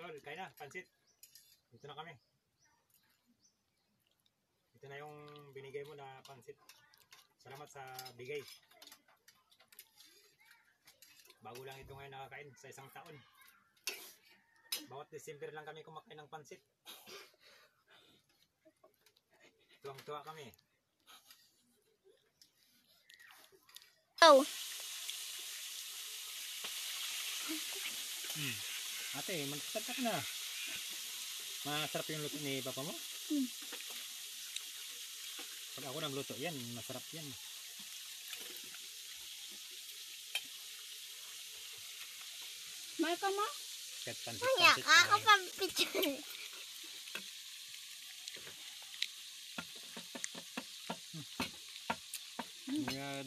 Tol, kain na, pansit. Dito na kami. Ito na yung binigay mo na pansit. Salamat sa bigay. Bago lang ito ngayon nakakain sa isang taon. Bawat December lang kami kumakain ng pansit. Tuwang-tuwa kami. Oh. Ate, magsalita ka na. Masarap yung luto ni papa mo? Pag ako nagluto yan, masarap yan. May ka mo? Kahit pansit, Kaya pansit. ako pa picture.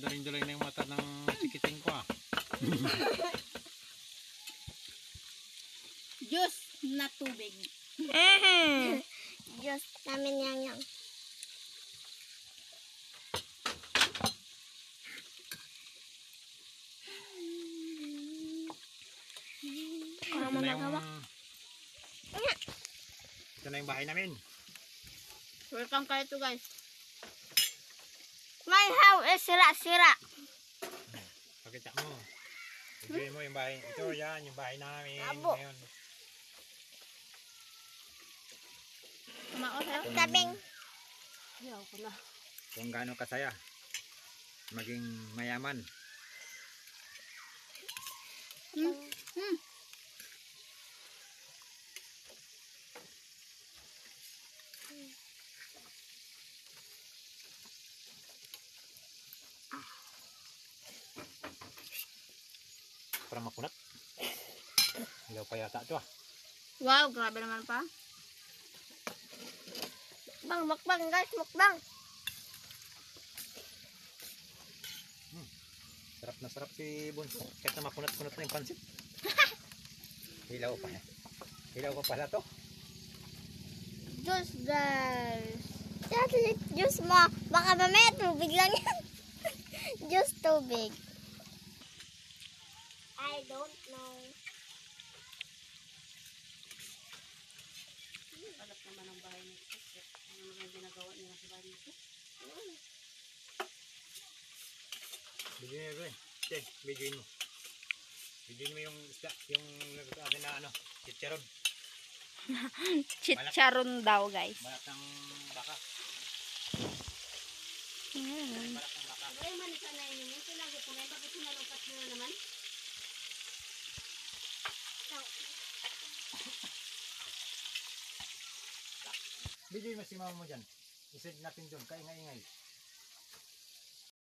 Daling-daling na yung mata ng chikiting ko ah. Diyos na tubig. Diyos namin yang. Ito na yung bahay namin. Welcome kayo to guys. My house is sira-sira. Pakita mo. Ibigay mo yung bahay. Ito yan, yung bahay namin. Abo. Ngayon. Kumao sa'yo? Tabing. Ayaw ko na. Kung gaano kasaya. Maging mayaman. Parang makunat. Ilaw pa yata ito ah. Wow, grabe naman pa. Mukbang guys, mukbang. Sarap na sarap si Bunso. Kahit na makunat-kunat na yung pansit. Hilaw pa. Hilaw pa pala to. Diyos guys. Chocolate juice mo. Baka mamaya tubig lang yan. Diyos tubig. I don't know. Alat naman ang bahay nito. Ano naman ginagawa niya sa bahay nito? Bigyan mo rin. Sige, bigyan mo. Bigyan mo yung isda. Yung atin na ano. Chicharon. Chicharon daw guys. Balat ng baka. Balat ng baka. Ay, manisan na yun yun. Sinabi ko na yun. Bakit sinalungkat nyo na naman? Bigyan mo si mama mo dyan. Isid natin doon. Kaingay-ingay.